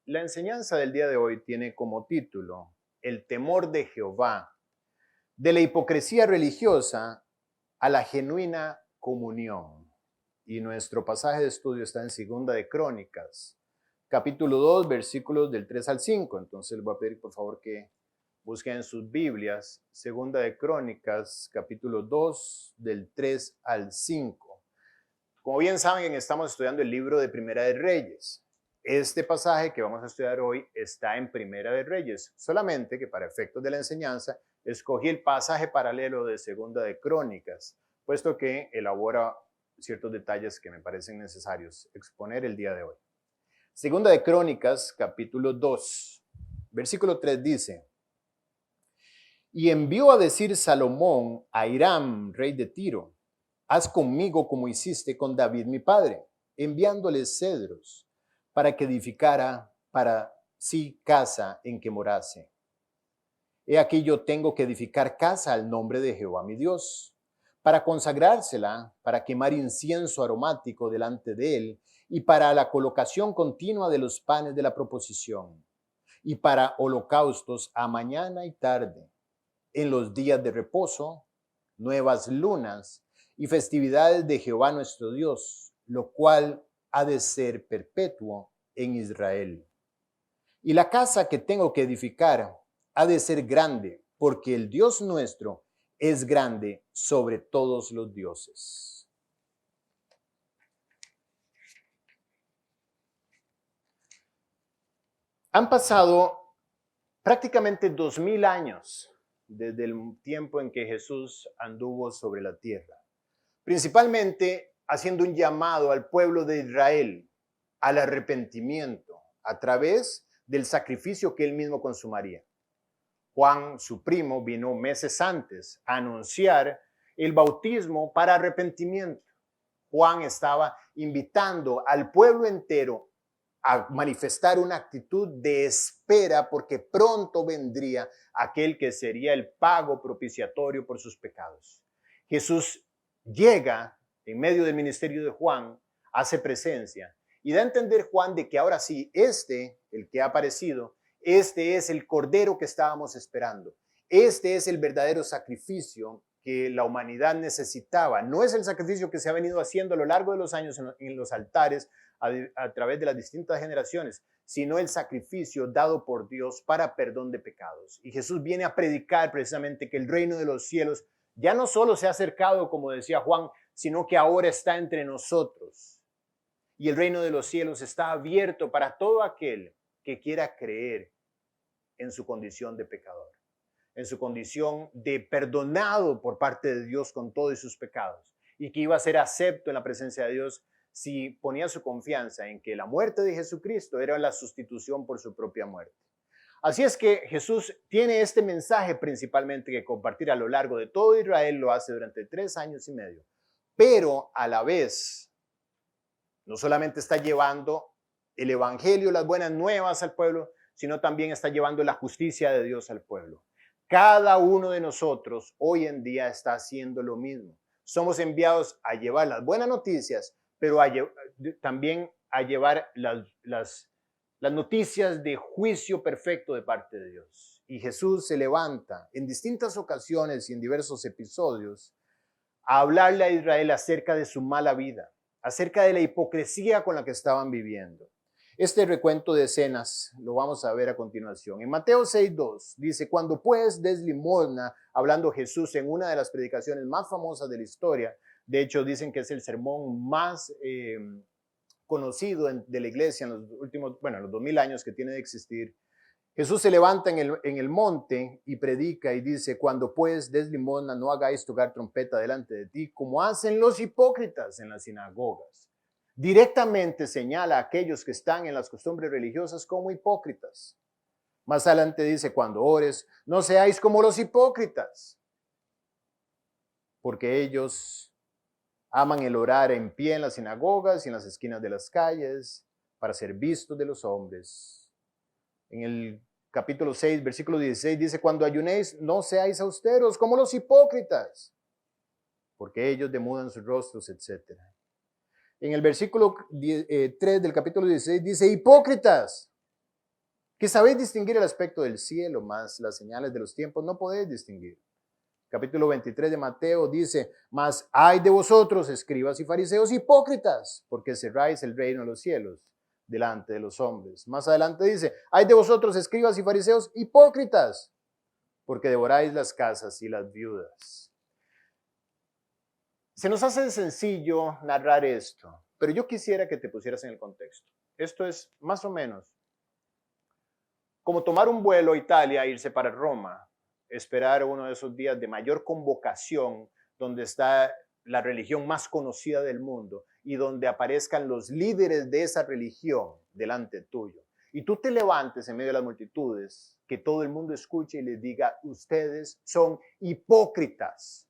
La enseñanza del día de hoy tiene como título El temor de Jehová, de la hipocresía religiosa a la genuina comunión. Y nuestro pasaje de estudio está en Segunda de Crónicas, capítulo 2, versículos del 3 al 5. Entonces les voy a pedir por favor que busquen en sus Biblias Segunda de Crónicas, capítulo 2, del 3 al 5. Como bien saben, estamos estudiando el libro de Primera de Reyes. Este pasaje que vamos a estudiar hoy está en Primera de Reyes, solamente que para efectos de la enseñanza escogí el pasaje paralelo de Segunda de Crónicas, puesto que elabora ciertos detalles que me parecen necesarios exponer el día de hoy. Segunda de Crónicas, capítulo 2, versículo 3 dice: Y envió a decir Salomón a Hiram, rey de Tiro: Haz conmigo como hiciste con David mi padre, enviándole cedros, para que edificara para sí casa en que morase. He aquí yo tengo que edificar casa al nombre de Jehová mi Dios, para consagrársela, para quemar incienso aromático delante de él, y para la colocación continua de los panes de la proposición, y para holocaustos a mañana y tarde, en los días de reposo, nuevas lunas y festividades de Jehová nuestro Dios, lo cual ha de ser perpetuo en Israel. Y la casa que tengo que edificar ha de ser grande, porque el Dios nuestro es grande sobre todos los dioses. Han pasado prácticamente 2000 años desde el tiempo en que Jesús anduvo sobre la tierra, principalmente haciendo un llamado al pueblo de Israel al arrepentimiento a través del sacrificio que él mismo consumaría. Juan, su primo, vino meses antes a anunciar el bautismo para arrepentimiento. Juan estaba invitando al pueblo entero a manifestar una actitud de espera porque pronto vendría aquel que sería el pago propiciatorio por sus pecados. Jesús llega en medio del ministerio de Juan, hace presencia y da a entender Juan de que ahora sí, el que ha aparecido, este es el cordero que estábamos esperando. Este es el verdadero sacrificio que la humanidad necesitaba. No es el sacrificio que se ha venido haciendo a lo largo de los años en los altares a través de las distintas generaciones, sino el sacrificio dado por Dios para perdón de pecados. Y Jesús viene a predicar precisamente que el reino de los cielos ya no solo se ha acercado, como decía Juan, sino que ahora está entre nosotros. Y el reino de los cielos está abierto para todo aquel que quiera creer en su condición de pecador, en su condición de perdonado por parte de Dios con todos sus pecados, y que iba a ser acepto en la presencia de Dios si ponía su confianza en que la muerte de Jesucristo era la sustitución por su propia muerte. Así es que Jesús tiene este mensaje principalmente que compartir a lo largo de todo Israel, lo hace durante 3 años y medio, pero a la vez no solamente está llevando el evangelio, las buenas nuevas al pueblo, sino también está llevando la justicia de Dios al pueblo. Cada uno de nosotros hoy en día está haciendo lo mismo. Somos enviados a llevar las buenas noticias, pero también a llevar las noticias de juicio perfecto de parte de Dios. Y Jesús se levanta en distintas ocasiones y en diversos episodios a hablarle a Israel acerca de su mala vida, acerca de la hipocresía con la que estaban viviendo. Este recuento de escenas lo vamos a ver a continuación. En Mateo 6:2 dice: Cuando pues des limosna, hablando Jesús en una de las predicaciones más famosas de la historia, de hecho dicen que es el sermón más conocido de la iglesia en los últimos, los 2000 años que tiene de existir. Jesús se levanta en el monte y predica y dice: Cuando pues des limosna, no hagáis tocar trompeta delante de ti, como hacen los hipócritas en las sinagogas. Directamente señala a aquellos que están en las costumbres religiosas como hipócritas. Más adelante dice: Cuando ores, no seáis como los hipócritas, porque ellos aman el orar en pie en las sinagogas y en las esquinas de las calles para ser vistos de los hombres. En el capítulo 6, versículo 16 dice: Cuando ayunéis, no seáis austeros como los hipócritas, porque ellos demudan sus rostros, etc. En el versículo 3 del capítulo 16 dice: Hipócritas, Que sabéis distinguir el aspecto del cielo, mas las señales de los tiempos no podéis distinguir. Capítulo 23 de Mateo dice, mas ay de vosotros, escribas y fariseos hipócritas, porque cerráis el reino de los cielos delante de los hombres. Más adelante dice, ay de vosotros, escribas y fariseos hipócritas, porque devoráis las casas y las viudas. Se nos hace sencillo narrar esto, pero yo quisiera que te pusieras en el contexto. Esto es más o menos como tomar un vuelo a Italia e irse para Roma, esperar uno de esos días de mayor convocación, donde está la religión más conocida del mundo y donde aparezcan los líderes de esa religión delante tuyo. Y tú te levantes en medio de las multitudes, que todo el mundo escuche y les diga, ustedes son hipócritas.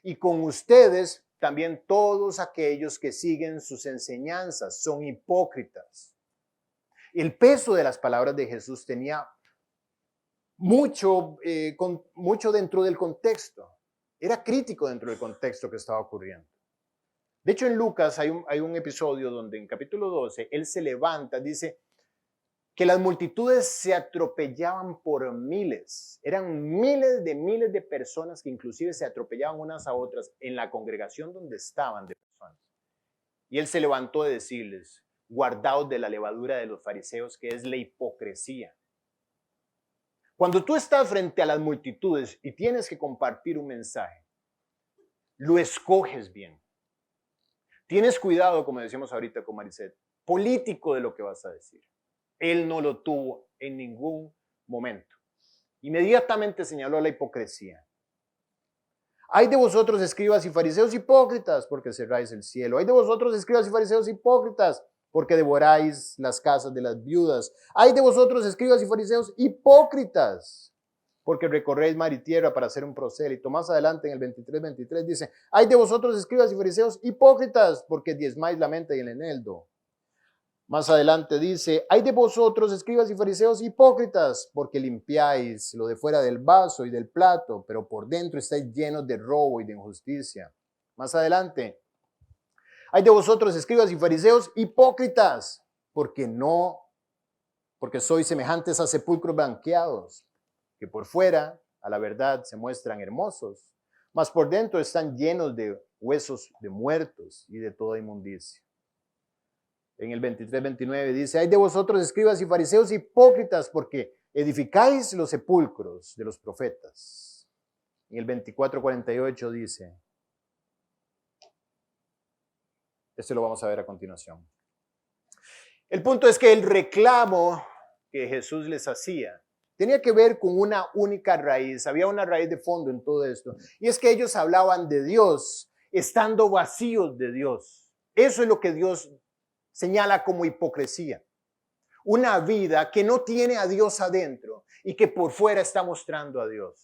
Y con ustedes también todos aquellos que siguen sus enseñanzas son hipócritas. El peso de las palabras de Jesús tenía mucho dentro del contexto. Era crítico dentro del contexto que estaba ocurriendo. De hecho, en Lucas hay un episodio donde en capítulo 12, él se levanta, dice que las multitudes se atropellaban por miles. Eran miles de personas que inclusive se atropellaban unas a otras en la congregación donde estaban de personas. Y él se levantó de decirles, guardaos de la levadura de los fariseos, que es la hipocresía. Cuando tú estás frente a las multitudes y tienes que compartir un mensaje, lo escoges bien. Tienes cuidado, como decíamos ahorita con Maricet, político de lo que vas a decir. Él no lo tuvo en ningún momento. Inmediatamente señaló la hipocresía. Ay de vosotros, escribas y fariseos hipócritas, porque cerráis el cielo. Ay de vosotros, escribas y fariseos hipócritas, porque devoráis las casas de las viudas. Ay de vosotros, escribas y fariseos hipócritas, porque recorréis mar y tierra para hacer un prosélito. Más adelante en el 23 dice, ay de vosotros, escribas y fariseos hipócritas, porque diezmáis la menta y el eneldo. Más adelante dice, ay de vosotros, escribas y fariseos hipócritas, porque limpiáis lo de fuera del vaso y del plato, pero por dentro estáis llenos de robo y de injusticia. Más adelante, ay de vosotros, escribas y fariseos hipócritas, porque sois semejantes a sepulcros blanqueados, que por fuera, a la verdad, se muestran hermosos, mas por dentro están llenos de huesos de muertos y de toda inmundicia. En el 23-29 dice, ay de vosotros, escribas y fariseos hipócritas, porque edificáis los sepulcros de los profetas. En el 24-48 dice, esto lo vamos a ver a continuación. El punto es que el reclamo que Jesús les hacía tenía que ver con una única raíz. Había una raíz de fondo en todo esto. Y es que ellos hablaban de Dios estando vacíos de Dios. Eso es lo que Dios señala como hipocresía. Una vida que no tiene a Dios adentro y que por fuera está mostrando a Dios.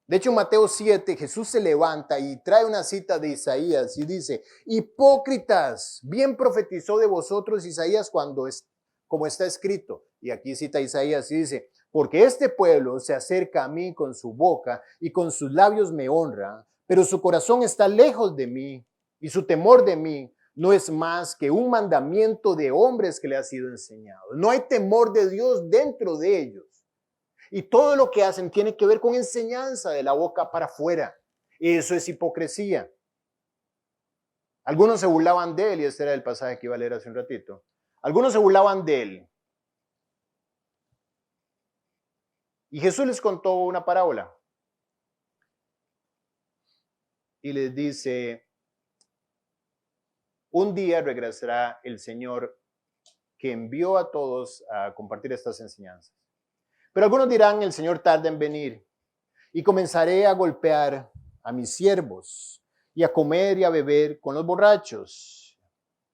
De hecho, en Mateo 7, Jesús se levanta y trae una cita de Isaías y dice, hipócritas, bien profetizó de vosotros Isaías como está escrito. Y aquí cita Isaías y dice, porque este pueblo se acerca a mí con su boca y con sus labios me honra, pero su corazón está lejos de mí y su temor de mí no es más que un mandamiento de hombres que le ha sido enseñado. No hay temor de Dios dentro de ellos. Y todo lo que hacen tiene que ver con enseñanza de la boca para afuera. Y eso es hipocresía. Algunos se burlaban de él, y este era el pasaje que iba a leer hace un ratito. Algunos se burlaban de él. Y Jesús les contó una parábola. Y les dice, un día regresará el Señor que envió a todos a compartir estas enseñanzas. Pero algunos dirán, el Señor tarda en venir y comenzaré a golpear a mis siervos y a comer y a beber con los borrachos.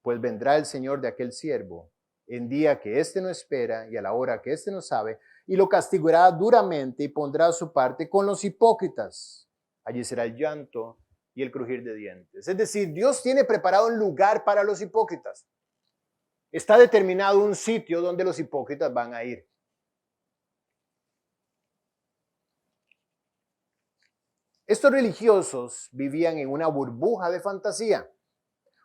Pues vendrá el Señor de aquel siervo en día que éste no espera y a la hora que éste no sabe, y lo castigará duramente y pondrá su parte con los hipócritas. Allí será el llanto y el crujir de dientes. Es decir, Dios tiene preparado un lugar para los hipócritas. Está determinado un sitio donde los hipócritas van a ir. Estos religiosos vivían en una burbuja de fantasía,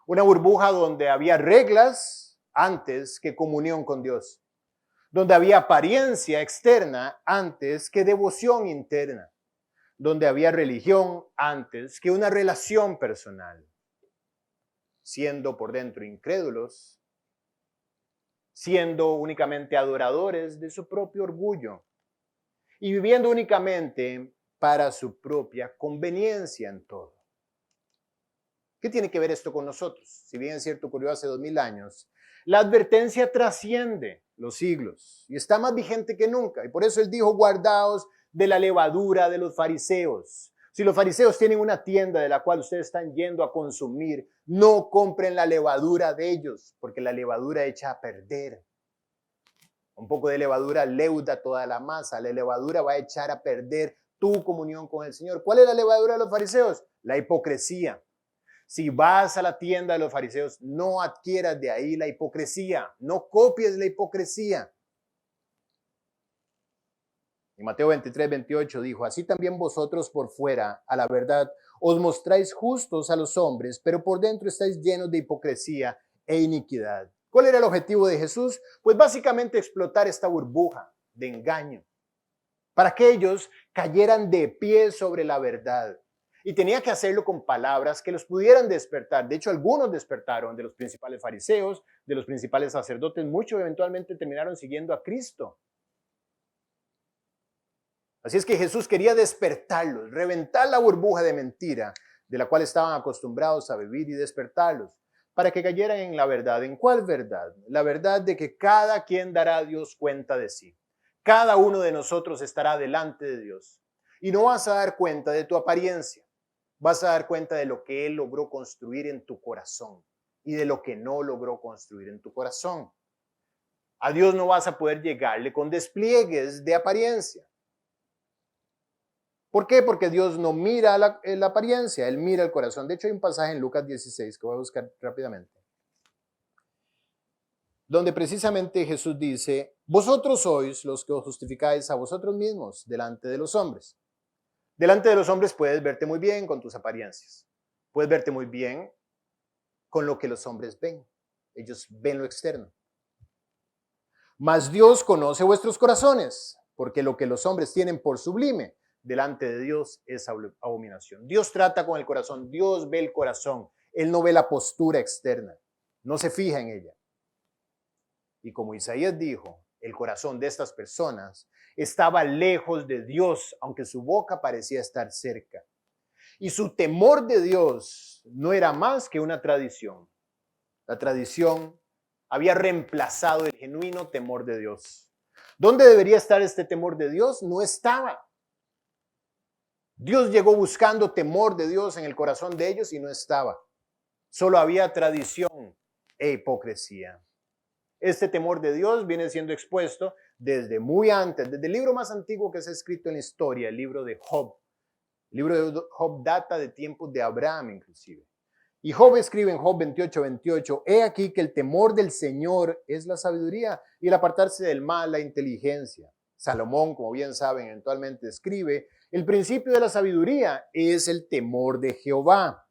una burbuja donde había reglas antes que comunión con Dios, donde había apariencia externa antes que devoción interna, donde había religión antes que una relación personal, siendo por dentro incrédulos, siendo únicamente adoradores de su propio orgullo y viviendo únicamente para su propia conveniencia en todo. ¿Qué tiene que ver esto con nosotros? Si bien es cierto, ocurrió hace 2000 años, la advertencia trasciende los siglos y está más vigente que nunca. Y por eso él dijo, guardaos de la levadura de los fariseos. Si los fariseos tienen una tienda de la cual ustedes están yendo a consumir, no compren la levadura de ellos, porque la levadura echa a perder. Un poco de levadura leuda toda la masa. La levadura va a echar a perder tu comunión con el Señor. ¿Cuál es la levadura de los fariseos? La hipocresía. Si vas a la tienda de los fariseos, no adquieras de ahí la hipocresía, no copies la hipocresía. Y Mateo 23:28 dijo, así también vosotros por fuera, a la verdad, os mostráis justos a los hombres, pero por dentro estáis llenos de hipocresía e iniquidad. ¿Cuál era el objetivo de Jesús? Pues básicamente explotar esta burbuja de engaño, para que ellos cayeran de pie sobre la verdad. Y tenía que hacerlo con palabras que los pudieran despertar. De hecho, algunos despertaron de los principales fariseos, de los principales sacerdotes. Muchos eventualmente terminaron siguiendo a Cristo. Así es que Jesús quería despertarlos, reventar la burbuja de mentira de la cual estaban acostumbrados a vivir y despertarlos para que cayeran en la verdad. ¿En cuál verdad? La verdad de que cada quien dará a Dios cuenta de sí. Cada uno de nosotros estará delante de Dios. Y no vas a dar cuenta de tu apariencia. Vas a dar cuenta de lo que Él logró construir en tu corazón y de lo que no logró construir en tu corazón. A Dios no vas a poder llegarle con despliegues de apariencia. ¿Por qué? Porque Dios no mira la apariencia, Él mira el corazón. De hecho, hay un pasaje en Lucas 16 que voy a buscar rápidamente, donde precisamente Jesús dice, vosotros sois los que os justificáis a vosotros mismos delante de los hombres. Delante de los hombres puedes verte muy bien con tus apariencias. Puedes verte muy bien con lo que los hombres ven. Ellos ven lo externo. Mas Dios conoce vuestros corazones, porque lo que los hombres tienen por sublime, delante de Dios es abominación. Dios trata con el corazón, Dios ve el corazón. Él no ve la postura externa, no se fija en ella. Y como Isaías dijo, el corazón de estas personas estaba lejos de Dios, aunque su boca parecía estar cerca. Y su temor de Dios no era más que una tradición. La tradición había reemplazado el genuino temor de Dios. ¿Dónde debería estar este temor de Dios? No estaba. Dios llegó buscando temor de Dios en el corazón de ellos y no estaba. Solo había tradición e hipocresía. Este temor de Dios viene siendo expuesto desde muy antes, desde el libro más antiguo que se ha escrito en la historia, el libro de Job. El libro de Job data de tiempos de Abraham inclusive. Y Job escribe en Job 28:28, he aquí que el temor del Señor es la sabiduría y el apartarse del mal la inteligencia. Salomón, como bien saben, eventualmente escribe, el principio de la sabiduría es el temor de Jehová.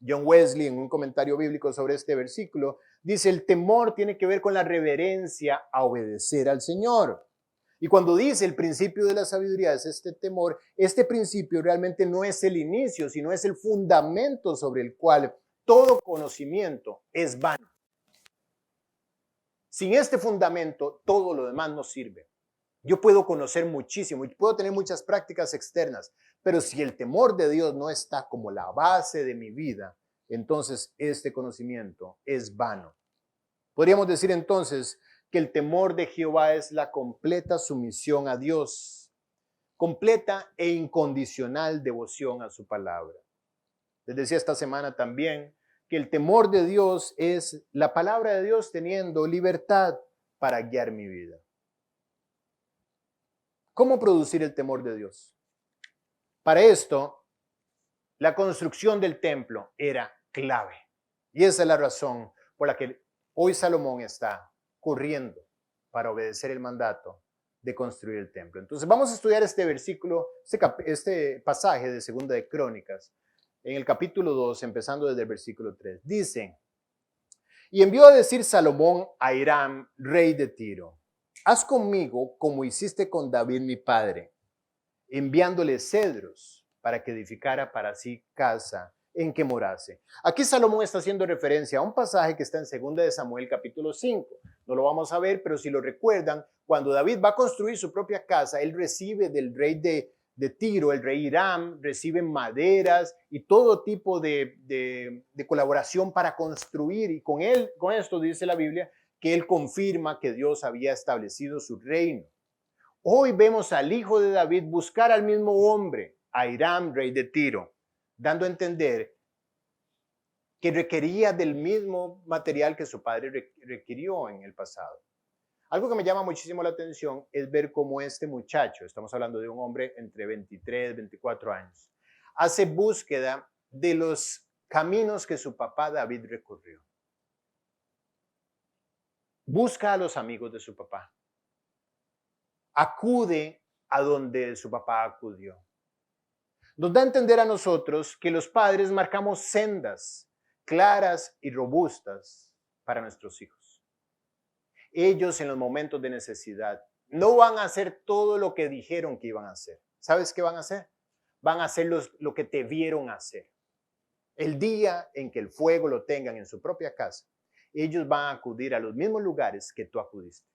John Wesley, en un comentario bíblico sobre este versículo, dice, el temor tiene que ver con la reverencia a obedecer al Señor. Y cuando dice el principio de la sabiduría es este temor, este principio realmente no es el inicio, sino es el fundamento sobre el cual todo conocimiento es vano. Sin este fundamento, todo lo demás no sirve. Yo puedo conocer muchísimo y puedo tener muchas prácticas externas, pero si el temor de Dios no está como la base de mi vida, entonces este conocimiento es vano. Podríamos decir entonces que el temor de Jehová es la completa sumisión a Dios, completa e incondicional devoción a su palabra. Les decía esta semana también que el temor de Dios es la palabra de Dios teniendo libertad para guiar mi vida. ¿Cómo producir el temor de Dios? Para esto, la construcción del templo era clave. Y esa es la razón por la que hoy Salomón está corriendo para obedecer el mandato de construir el templo. Entonces vamos a estudiar este versículo, este pasaje de Segunda de Crónicas, en el capítulo 2, empezando desde el versículo 3. Dice, Y envió a decir Salomón a Hiram, rey de Tiro: haz conmigo como hiciste con David mi padre, enviándole cedros para que edificara para sí casa en que morase. Aquí Salomón está haciendo referencia a un pasaje que está en 2 de Samuel capítulo 5. No lo vamos a ver, pero si lo recuerdan, cuando David va a construir su propia casa, él recibe del rey de Tiro, el rey Hiram, recibe maderas y todo tipo de colaboración para construir. Y con esto dice la Biblia que él confirma que Dios había establecido su reino. Hoy vemos al hijo de David buscar al mismo hombre, a Hiram, rey de Tiro, dando a entender que requería del mismo material que su padre requirió en el pasado. Algo que me llama muchísimo la atención es ver cómo este muchacho, estamos hablando de un hombre entre 23 y 24 años, hace búsqueda de los caminos que su papá David recorrió. Busca a los amigos de su papá. Acude a donde su papá acudió. Nos da a entender a nosotros que los padres marcamos sendas claras y robustas para nuestros hijos. Ellos en los momentos de necesidad no van a hacer todo lo que dijeron que iban a hacer. ¿Sabes qué van a hacer? Van a hacer lo que te vieron hacer. El día en que el fuego lo tengan en su propia casa, ellos van a acudir a los mismos lugares que tú acudiste.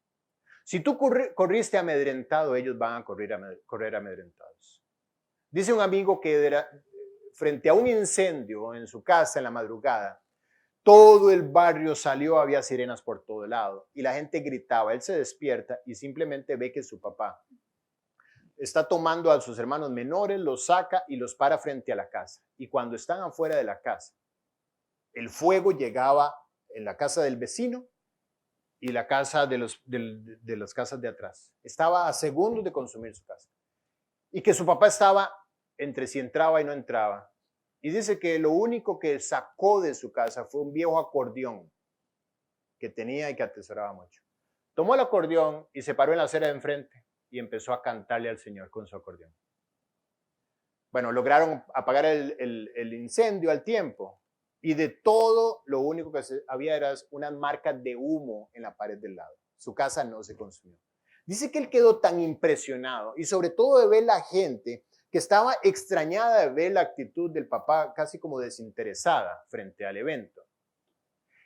Si tú corriste amedrentado, ellos van a correr amedrentados. Dice un amigo que frente a un incendio en su casa en la madrugada, todo el barrio salió, había sirenas por todo lado y la gente gritaba. Él se despierta y simplemente ve que su papá está tomando a sus hermanos menores, los saca y los para frente a la casa. Y cuando están afuera de la casa, el fuego llegaba en la casa del vecino y la casa de las casas de atrás. Estaba a segundos de consumir su casa. Y que su papá estaba entre si entraba y no entraba. Y dice que lo único que sacó de su casa fue un viejo acordeón que tenía y que atesoraba mucho. Tomó el acordeón y se paró en la acera de enfrente y empezó a cantarle al Señor con su acordeón. Bueno, lograron apagar el incendio al tiempo. Y de todo, lo único que había era unas marcas de humo en la pared del lado. Su casa no se consumió. Dice que él quedó tan impresionado y sobre todo de ver la gente que estaba extrañada de ver la actitud del papá casi como desinteresada frente al evento.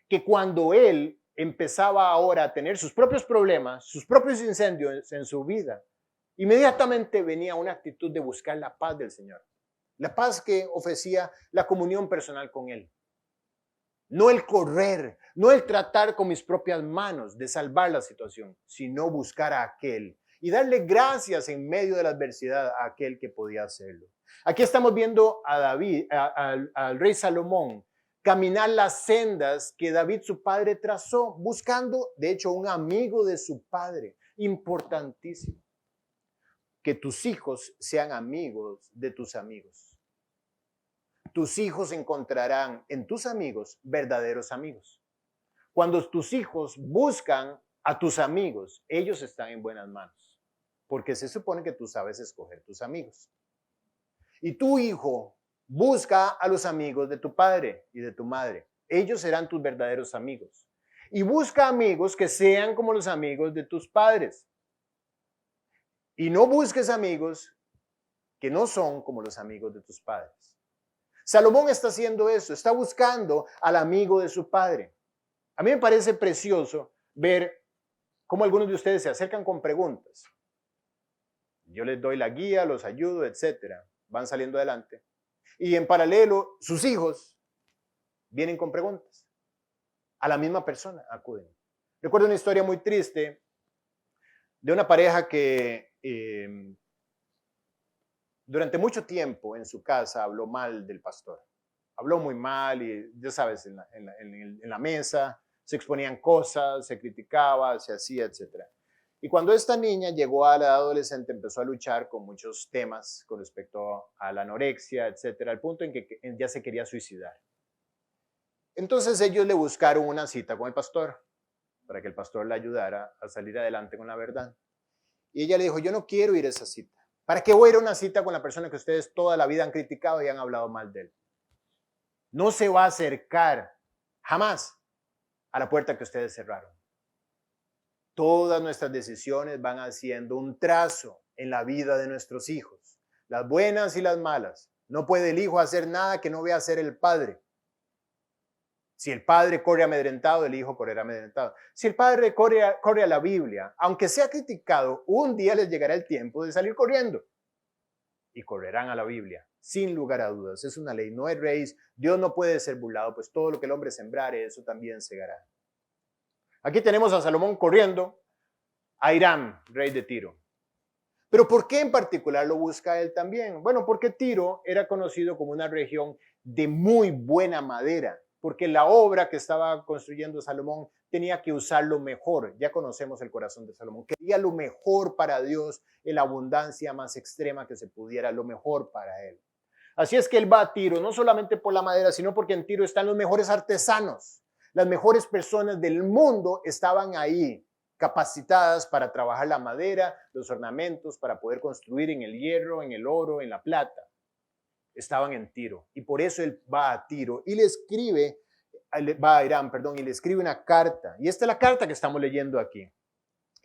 Que cuando él empezaba ahora a tener sus propios problemas, sus propios incendios en su vida, inmediatamente venía una actitud de buscar la paz del Señor. La paz que ofrecía la comunión personal con Él. No el correr, no el tratar con mis propias manos de salvar la situación, sino buscar a aquel y darle gracias en medio de la adversidad a aquel que podía hacerlo. Aquí estamos viendo a David, al rey Salomón, caminar las sendas que David, su padre, trazó, buscando, de hecho, un amigo de su padre, importantísimo. Que tus hijos sean amigos de tus amigos. Tus hijos encontrarán en tus amigos verdaderos amigos. Cuando tus hijos buscan a tus amigos, ellos están en buenas manos, porque se supone que tú sabes escoger tus amigos. Y tu hijo busca a los amigos de tu padre y de tu madre. Ellos serán tus verdaderos amigos. Y busca amigos que sean como los amigos de tus padres. Y no busques amigos que no son como los amigos de tus padres. Salomón está haciendo eso, está buscando al amigo de su padre. A mí me parece precioso ver cómo algunos de ustedes se acercan con preguntas. Yo les doy la guía, los ayudo, etcétera. Van saliendo adelante. Y en paralelo, sus hijos vienen con preguntas. A la misma persona acuden. Recuerdo una historia muy triste de una pareja que durante mucho tiempo en su casa habló mal del pastor. Habló muy mal y ya sabes, en la mesa se exponían cosas, se criticaba, se hacía, etc. Y cuando esta niña llegó a la edad adolescente empezó a luchar con muchos temas con respecto a la anorexia, etc. Al punto en que ya se quería suicidar. Entonces ellos le buscaron una cita con el pastor para que el pastor la ayudara a salir adelante con la verdad. Y ella le dijo, yo no quiero ir a esa cita. ¿Para qué voy a ir a una cita con la persona que ustedes toda la vida han criticado y han hablado mal de él? No se va a acercar, jamás. a la puerta que ustedes cerraron. Todas nuestras decisiones van haciendo un trazo en la vida de nuestros hijos, las buenas y las malas. No puede el hijo hacer nada que no vea hacer el padre. Si el padre corre amedrentado, el hijo correrá amedrentado. Si el padre corre a la Biblia, aunque sea criticado, un día les llegará el tiempo de salir corriendo y correrán a la Biblia, sin lugar a dudas. Es una ley, no es raíz. Dios no puede ser burlado, pues todo lo que el hombre sembrare, eso también segará. Aquí tenemos a Salomón corriendo a Hiram, rey de Tiro. Pero ¿por qué en particular lo busca él también? Bueno, porque Tiro era conocido como una región de muy buena madera, porque la obra que estaba construyendo Salomón tenía que usar lo mejor. Ya conocemos el corazón de Salomón. Quería lo mejor para Dios, en la abundancia más extrema que se pudiera, lo mejor para él. Así es que él va a Tiro, no solamente por la madera, sino porque en Tiro están los mejores artesanos. Las mejores personas del mundo estaban ahí, capacitadas para trabajar la madera, los ornamentos, para poder construir en el hierro, en el oro, en la plata. Estaban en Tiro. Y por eso él va a Tiro y le escribe, va a Hiram, perdón, y le escribe una carta. Y esta es la carta que estamos leyendo aquí.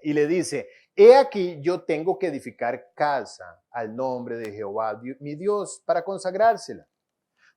Y le dice, he aquí yo tengo que edificar casa al nombre de Jehová, mi Dios, para consagrársela,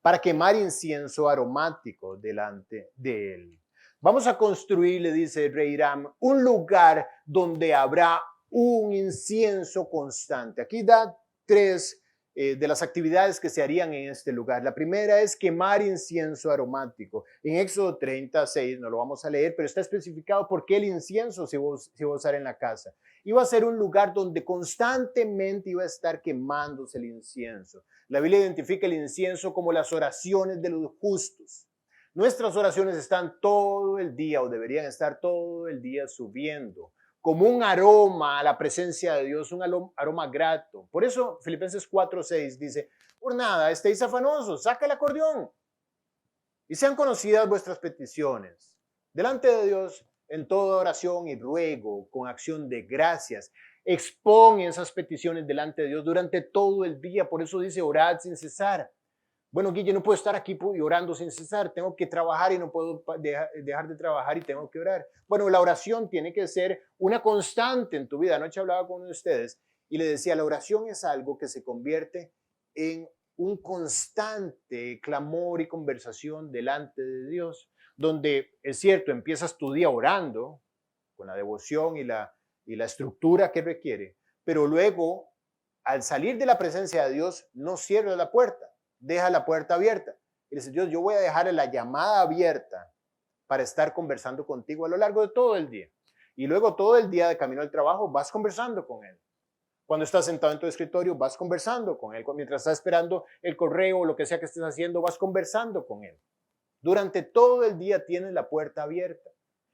para quemar incienso aromático delante de él. Vamos a construir, le dice el rey Hiram, un lugar donde habrá un incienso constante. Aquí da tres de las actividades que se harían en este lugar. La primera es quemar incienso aromático. En Éxodo 36, no lo vamos a leer, pero está especificado por qué el incienso se iba a usar en la casa. Iba a ser un lugar donde constantemente iba a estar quemándose el incienso. La Biblia identifica el incienso como las oraciones de los justos. Nuestras oraciones están todo el día o deberían estar todo el día subiendo como un aroma a la presencia de Dios, un aroma grato. Por eso Filipenses 4:6 dice, por nada estéis afanosos, saca el acordeón y sean conocidas vuestras peticiones delante de Dios en toda oración y ruego con acción de gracias. Expon esas peticiones delante de Dios durante todo el día. Por eso dice, orad sin cesar. Bueno, Guille, no puedo estar aquí orando sin cesar, tengo que trabajar y no puedo dejar de trabajar y tengo que orar. Bueno, la oración tiene que ser una constante en tu vida. Anoche hablaba con uno de ustedes y le decía, la oración es algo que se convierte en un constante clamor y conversación delante de Dios, donde es cierto, empiezas tu día orando con la devoción y la estructura que requiere, pero luego, al salir de la presencia de Dios, no cierras la puerta. Deja la puerta abierta. Y dice, Dios, yo voy a dejar la llamada abierta para estar conversando contigo a lo largo de todo el día. Y luego todo el día de camino al trabajo vas conversando con Él. Cuando estás sentado en tu escritorio vas conversando con Él. Mientras estás esperando el correo o lo que sea que estés haciendo, vas conversando con Él. Durante todo el día tienes la puerta abierta.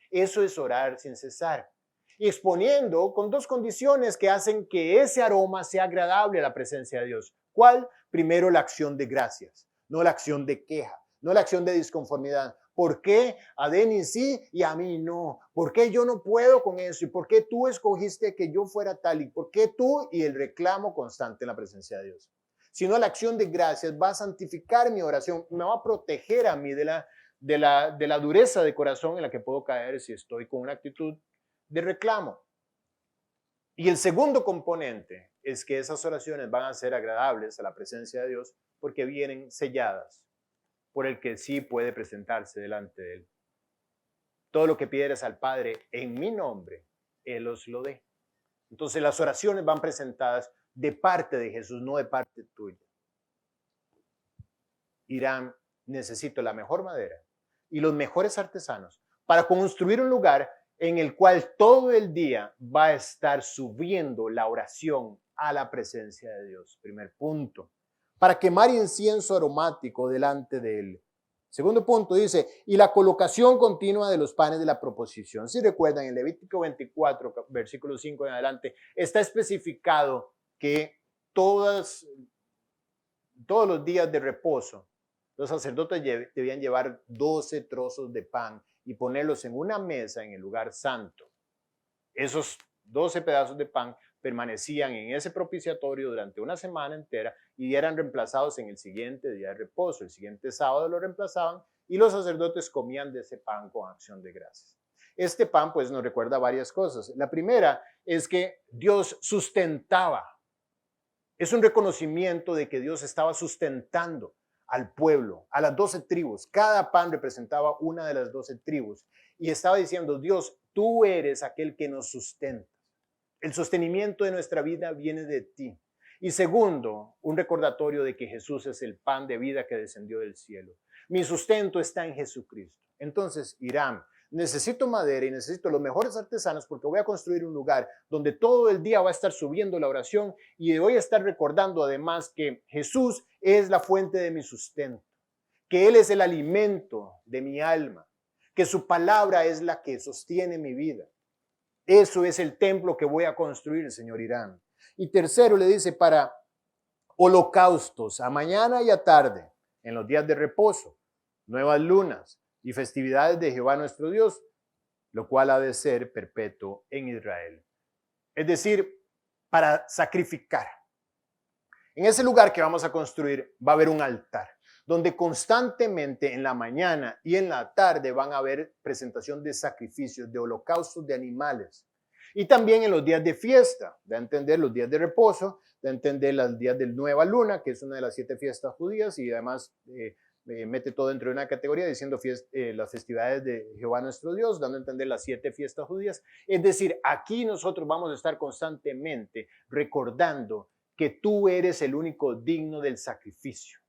Eso es orar sin cesar. Y exponiendo con dos condiciones que hacen que ese aroma sea agradable a la presencia de Dios. ¿Cuál? Primero, la acción de gracias, no la acción de queja, no la acción de disconformidad. ¿Por qué a Denis sí y a mí no? ¿Por qué yo no puedo con eso? ¿Y por qué tú escogiste que yo fuera tal? ¿Y por qué tú? Y el reclamo constante en la presencia de Dios. Sino la acción de gracias va a santificar mi oración, me va a proteger a mí de la dureza de corazón en la que puedo caer si estoy con una actitud de reclamo. Y el segundo componente es que esas oraciones van a ser agradables a la presencia de Dios porque vienen selladas por el que sí puede presentarse delante de Él. Todo lo que pidieras al Padre en mi nombre, Él os lo dé. Entonces las oraciones van presentadas de parte de Jesús, no de parte tuya. Irán, necesito la mejor madera y los mejores artesanos para construir un lugar en el cual todo el día va a estar subiendo la oración a la presencia de Dios. Primer punto. Para quemar incienso aromático delante de Él. Segundo punto dice, y la colocación continua de los panes de la proposición. Si recuerdan, en Levítico 24, versículo 5 en adelante, está especificado que todos los días de reposo, los sacerdotes debían llevar 12 trozos de pan y ponerlos en una mesa en el lugar santo. Esos 12 pedazos de pan permanecían en ese propiciatorio durante una semana entera y eran reemplazados en el siguiente día de reposo. El siguiente sábado lo reemplazaban y los sacerdotes comían de ese pan con acción de gracias. Este pan pues nos recuerda varias cosas. La primera es que Dios sustentaba. Es un reconocimiento de que Dios estaba sustentando al pueblo, a las 12 tribus. Cada pan representaba una de las 12 tribus. Y estaba diciendo, Dios, tú eres aquel que nos sustenta. El sostenimiento de nuestra vida viene de ti. Y segundo, un recordatorio de que Jesús es el pan de vida que descendió del cielo. Mi sustento está en Jesucristo. Entonces, Irán, necesito madera y necesito los mejores artesanos porque voy a construir un lugar donde todo el día va a estar subiendo la oración y voy a estar recordando además que Jesús es la fuente de mi sustento, que Él es el alimento de mi alma, que su palabra es la que sostiene mi vida. Eso es el templo que voy a construir, señor Irán. Y tercero le dice para holocaustos a mañana y a tarde, en los días de reposo, nuevas lunas y festividades de Jehová nuestro Dios, lo cual ha de ser perpetuo en Israel. Es decir, para sacrificar. En ese lugar que vamos a construir va a haber un altar, donde constantemente en la mañana y en la tarde van a haber presentación de sacrificios, de holocaustos de animales. Y también en los días de fiesta, de entender los días de reposo, de entender los días de nueva luna, que es una de las 7 fiestas judías, y además mete todo dentro de una categoría diciendo las festividades de Jehová nuestro Dios, dando a entender las 7 fiestas judías. Es decir, aquí nosotros vamos a estar constantemente recordando que tú eres el único digno del sacrificio.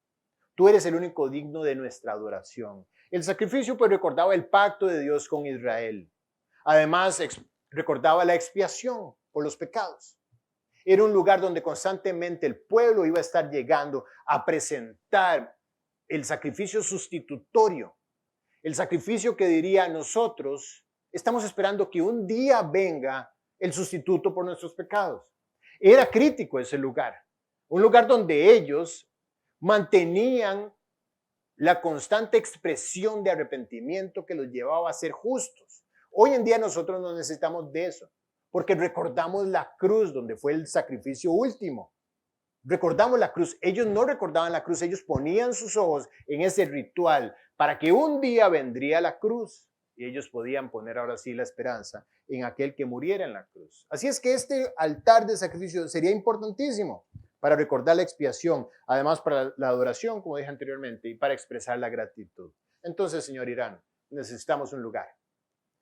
Tú eres el único digno de nuestra adoración. El sacrificio pues recordaba el pacto de Dios con Israel. Además recordaba la expiación por los pecados. Era un lugar donde constantemente el pueblo iba a estar llegando a presentar el sacrificio sustitutorio. El sacrificio que diría nosotros estamos esperando que un día venga el sustituto por nuestros pecados. Era crítico ese lugar. Un lugar donde ellos mantenían la constante expresión de arrepentimiento que los llevaba a ser justos. Hoy en día nosotros no necesitamos de eso, porque recordamos la cruz donde fue el sacrificio último. Recordamos la cruz. Ellos no recordaban la cruz, ellos ponían sus ojos en ese ritual para que un día vendría la cruz y ellos podían poner ahora sí la esperanza en aquel que muriera en la cruz. Así es que este altar de sacrificio sería importantísimo para recordar la expiación, además para la adoración, como dije anteriormente, y para expresar la gratitud. Entonces, señor Irán, necesitamos un lugar.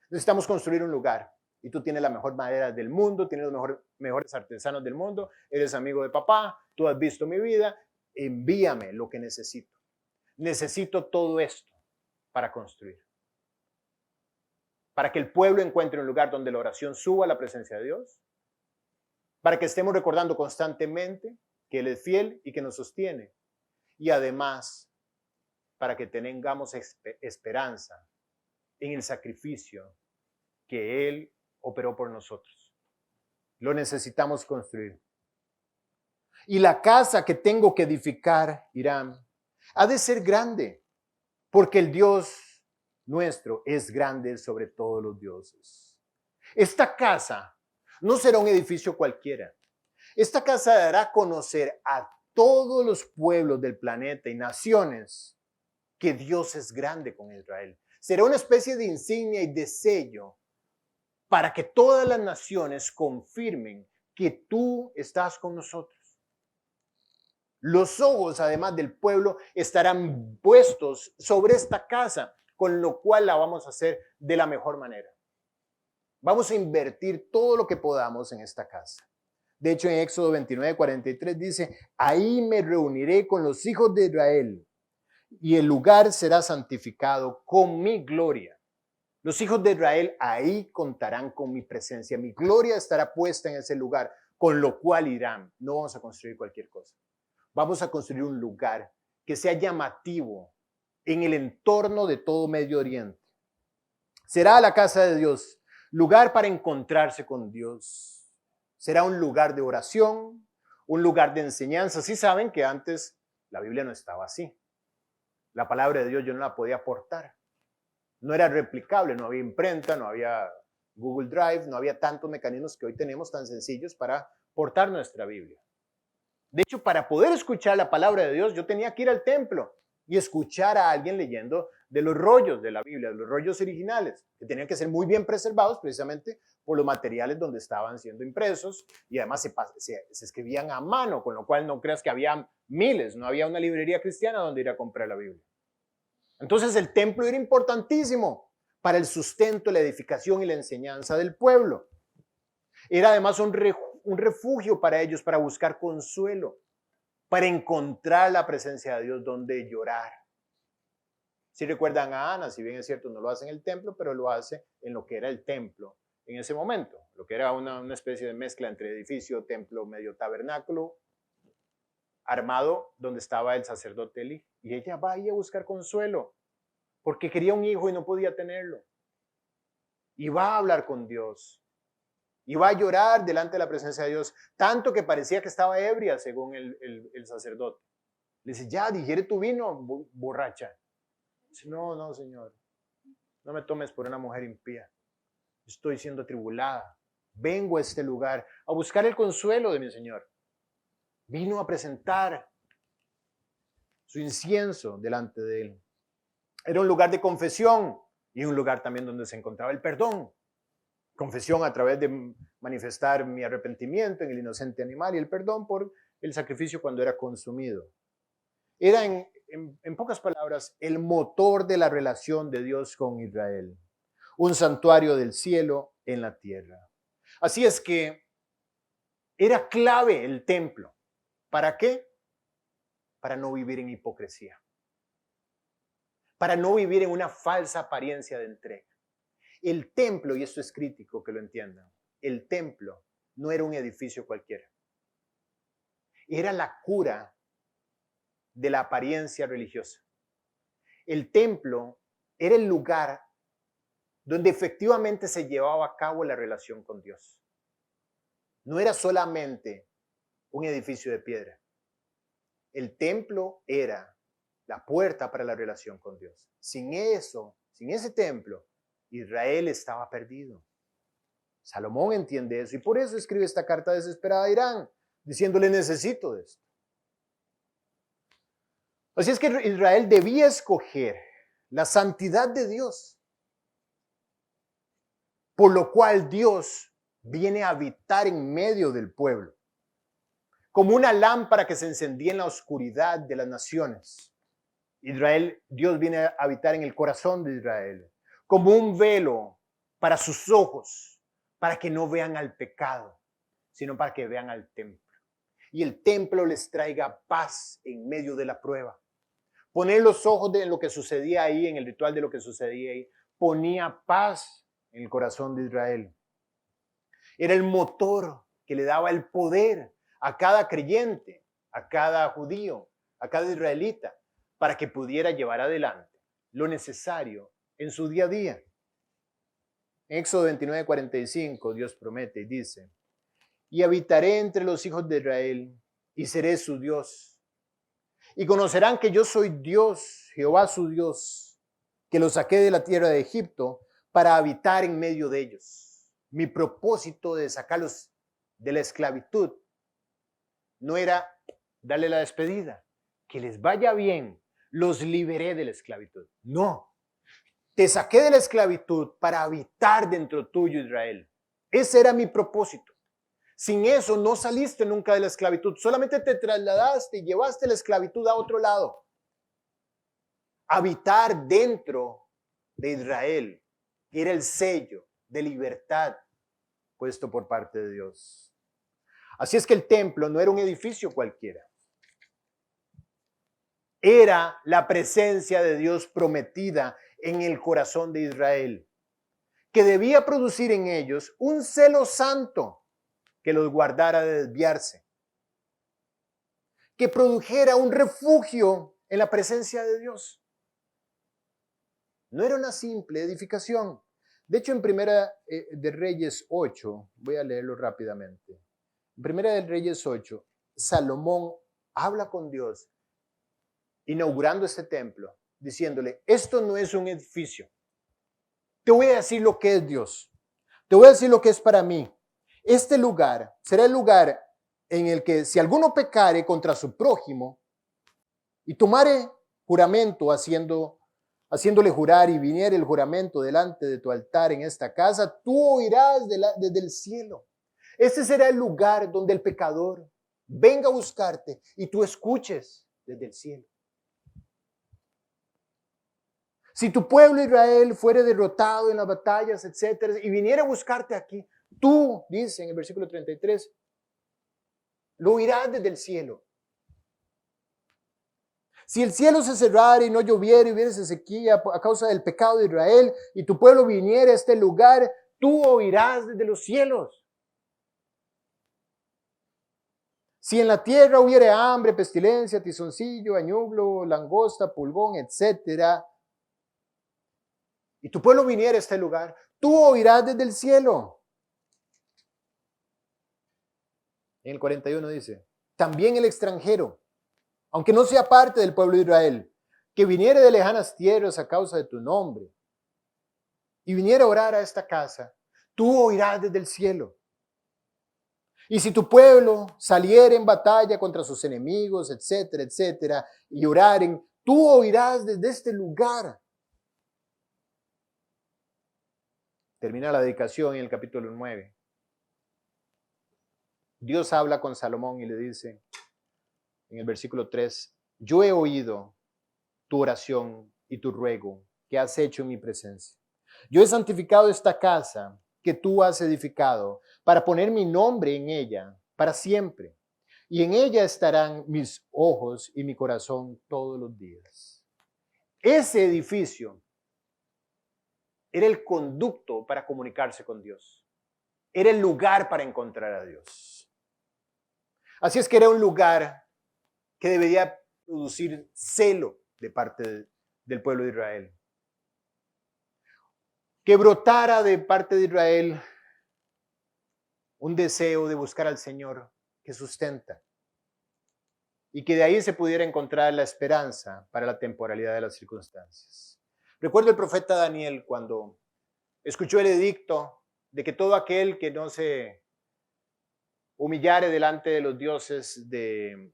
Necesitamos construir un lugar. Y tú tienes la mejor madera del mundo, tienes los mejores artesanos del mundo, eres amigo de papá, tú has visto mi vida, envíame lo que necesito. Necesito todo esto para construir. Para que el pueblo encuentre un lugar donde la oración suba a la presencia de Dios. Para que estemos recordando constantemente que Él es fiel y que nos sostiene. Y además, para que tengamos esperanza en el sacrificio que Él operó por nosotros. Lo necesitamos construir. Y la casa que tengo que edificar, Irán, ha de ser grande, porque el Dios nuestro es grande sobre todos los dioses. Esta casa no será un edificio cualquiera. Esta casa dará a conocer a todos los pueblos del planeta y naciones que Dios es grande con Israel. Será una especie de insignia y de sello para que todas las naciones confirmen que tú estás con nosotros. Los ojos, además del pueblo, estarán puestos sobre esta casa, con lo cual la vamos a hacer de la mejor manera. Vamos a invertir todo lo que podamos en esta casa. De hecho, en Éxodo 29:43 dice, ahí me reuniré con los hijos de Israel y el lugar será santificado con mi gloria. Los hijos de Israel ahí contarán con mi presencia. Mi gloria estará puesta en ese lugar, con lo cual irán. No vamos a construir cualquier cosa. Vamos a construir un lugar que sea llamativo en el entorno de todo Medio Oriente. Será la casa de Dios, lugar para encontrarse con Dios. Será un lugar de oración, un lugar de enseñanza. Sí saben que antes la Biblia no estaba así. La palabra de Dios yo no la podía aportar. No era replicable, no había imprenta, no había Google Drive, no había tantos mecanismos que hoy tenemos tan sencillos para portar nuestra Biblia. De hecho, para poder escuchar la palabra de Dios, yo tenía que ir al templo y escuchar a alguien leyendo de los rollos de la Biblia, de los rollos originales, que tenían que ser muy bien preservados precisamente por los materiales donde estaban siendo impresos, y además se escribían a mano, con lo cual no creas que había miles, no había una librería cristiana donde ir a comprar la Biblia. Entonces el templo era importantísimo para el sustento, la edificación y la enseñanza del pueblo. Era además un refugio para ellos, para buscar consuelo, para encontrar la presencia de Dios donde llorar. Si recuerdan a Ana, si bien es cierto, no lo hace en el templo, pero lo hace en lo que era el templo en ese momento, lo que era una especie de mezcla entre edificio, templo, medio tabernáculo, armado donde estaba el sacerdote Elí. Y ella va ahí a buscar consuelo, porque quería un hijo y no podía tenerlo. Y va a hablar con Dios. Y va a llorar delante de la presencia de Dios, tanto que parecía que estaba ebria, según el sacerdote. Le dice, ya, digiere tu vino, borracha. Dice, no, Señor, no me tomes por una mujer impía. Estoy siendo atribulada. Vengo a este lugar a buscar el consuelo de mi Señor. Vino a presentar su incienso delante de él. Era un lugar de confesión y un lugar también donde se encontraba el perdón. Confesión a través de manifestar mi arrepentimiento en el inocente animal y el perdón por el sacrificio cuando era consumido. Era, en pocas palabras, el motor de la relación de Dios con Israel. Un santuario del cielo en la tierra. Así es que era clave el templo. ¿Para qué? Para no vivir en hipocresía. Para no vivir en una falsa apariencia de entrega. El templo, y esto es crítico que lo entiendan, el templo no era un edificio cualquiera. Era la cura de la apariencia religiosa. El templo era el lugar donde efectivamente se llevaba a cabo la relación con Dios. No era solamente un edificio de piedra. El templo era la puerta para la relación con Dios. Sin eso, sin ese templo, Israel estaba perdido. Salomón entiende eso y por eso escribe esta carta desesperada a Irán, diciéndole necesito de esto. Así es que Israel debía escoger la santidad de Dios, por lo cual Dios viene a habitar en medio del pueblo, como una lámpara que se encendía en la oscuridad de las naciones. Dios viene a habitar en el corazón de Israel, como un velo para sus ojos, para que no vean al pecado, sino para que vean al templo. Y el templo les traiga paz en medio de la prueba. Poner los ojos en lo que sucedía ahí, en el ritual de lo que sucedía ahí, ponía paz en el corazón de Israel. Era el motor que le daba el poder a cada creyente, a cada judío, a cada israelita, para que pudiera llevar adelante lo necesario en su día a día. En Éxodo 29:45, Dios promete y dice, y habitaré entre los hijos de Israel y seré su Dios. Y conocerán que yo soy Dios, Jehová su Dios, que los saqué de la tierra de Egipto para habitar en medio de ellos. Mi propósito de sacarlos de la esclavitud no era darle la despedida, que les vaya bien, los liberé de la esclavitud. No, te saqué de la esclavitud para habitar dentro tuyo, Israel. Ese era mi propósito. Sin eso no saliste nunca de la esclavitud, solamente te trasladaste y llevaste la esclavitud a otro lado. Habitar dentro de Israel era el sello de libertad puesto por parte de Dios. Así es que el templo no era un edificio cualquiera. Era la presencia de Dios prometida en el corazón de Israel, que debía producir en ellos un celo santo que los guardara de desviarse, que produjera un refugio en la presencia de Dios. No era una simple edificación. De hecho, en Primera de Reyes 8, voy a leerlo rápidamente. En Primera de Reyes 8, Salomón habla con Dios, inaugurando este templo, diciéndole, esto no es un edificio. Te voy a decir lo que es Dios. Te voy a decir lo que es para mí. Este lugar será el lugar en el que si alguno pecare contra su prójimo y tomare juramento haciendo haciéndole jurar, y viniere el juramento delante de tu altar en esta casa, tú oirás desde el cielo. Este será el lugar donde el pecador venga a buscarte y tú escuches desde el cielo. Si tu pueblo Israel fuere derrotado en las batallas, etcétera, y viniera a buscarte aquí, tú, dice en el versículo 33, lo oirás desde el cielo. Si el cielo se cerrara y no lloviera y hubiese sequía a causa del pecado de Israel, y tu pueblo viniera a este lugar, tú oirás desde los cielos. Si en la tierra hubiere hambre, pestilencia, tizoncillo, añublo, langosta, pulgón, etcétera, y tu pueblo viniera a este lugar, tú oirás desde el cielo. En el 41 dice, también el extranjero, aunque no sea parte del pueblo de Israel, que viniere de lejanas tierras a causa de tu nombre, y viniera a orar a esta casa, tú oirás desde el cielo. Y si tu pueblo saliera en batalla contra sus enemigos, etcétera, etcétera, y oraren, tú oirás desde este lugar. Termina la dedicación en el capítulo 9. Dios habla con Salomón y le dice en el versículo 3, yo he oído tu oración y tu ruego que has hecho en mi presencia. Yo he santificado esta casa que tú has edificado para poner mi nombre en ella para siempre. Y en ella estarán mis ojos y mi corazón todos los días. Ese edificio era el conducto para comunicarse con Dios. Era el lugar para encontrar a Dios. Así es que era un lugar que debería producir celo de parte del pueblo de Israel. Que brotara de parte de Israel un deseo de buscar al Señor que sustenta. Y que de ahí se pudiera encontrar la esperanza para la temporalidad de las circunstancias. Recuerdo el profeta Daniel cuando escuchó el edicto de que todo aquel que no se humillare delante de los dioses de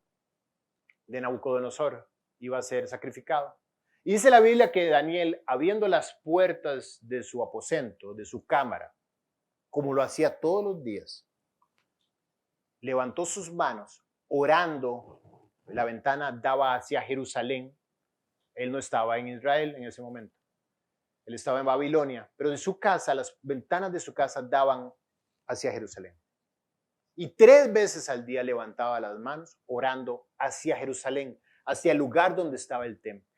Nabucodonosor iba a ser sacrificado. Y dice la Biblia que Daniel, abriendo las puertas de su aposento, de su cámara, como lo hacía todos los días, levantó sus manos orando. La ventana daba hacia Jerusalén. Él no estaba en Israel en ese momento. Él estaba en Babilonia, pero de su casa, las ventanas de su casa daban hacia Jerusalén. Y 3 veces al día levantaba las manos orando hacia Jerusalén, hacia el lugar donde estaba el templo.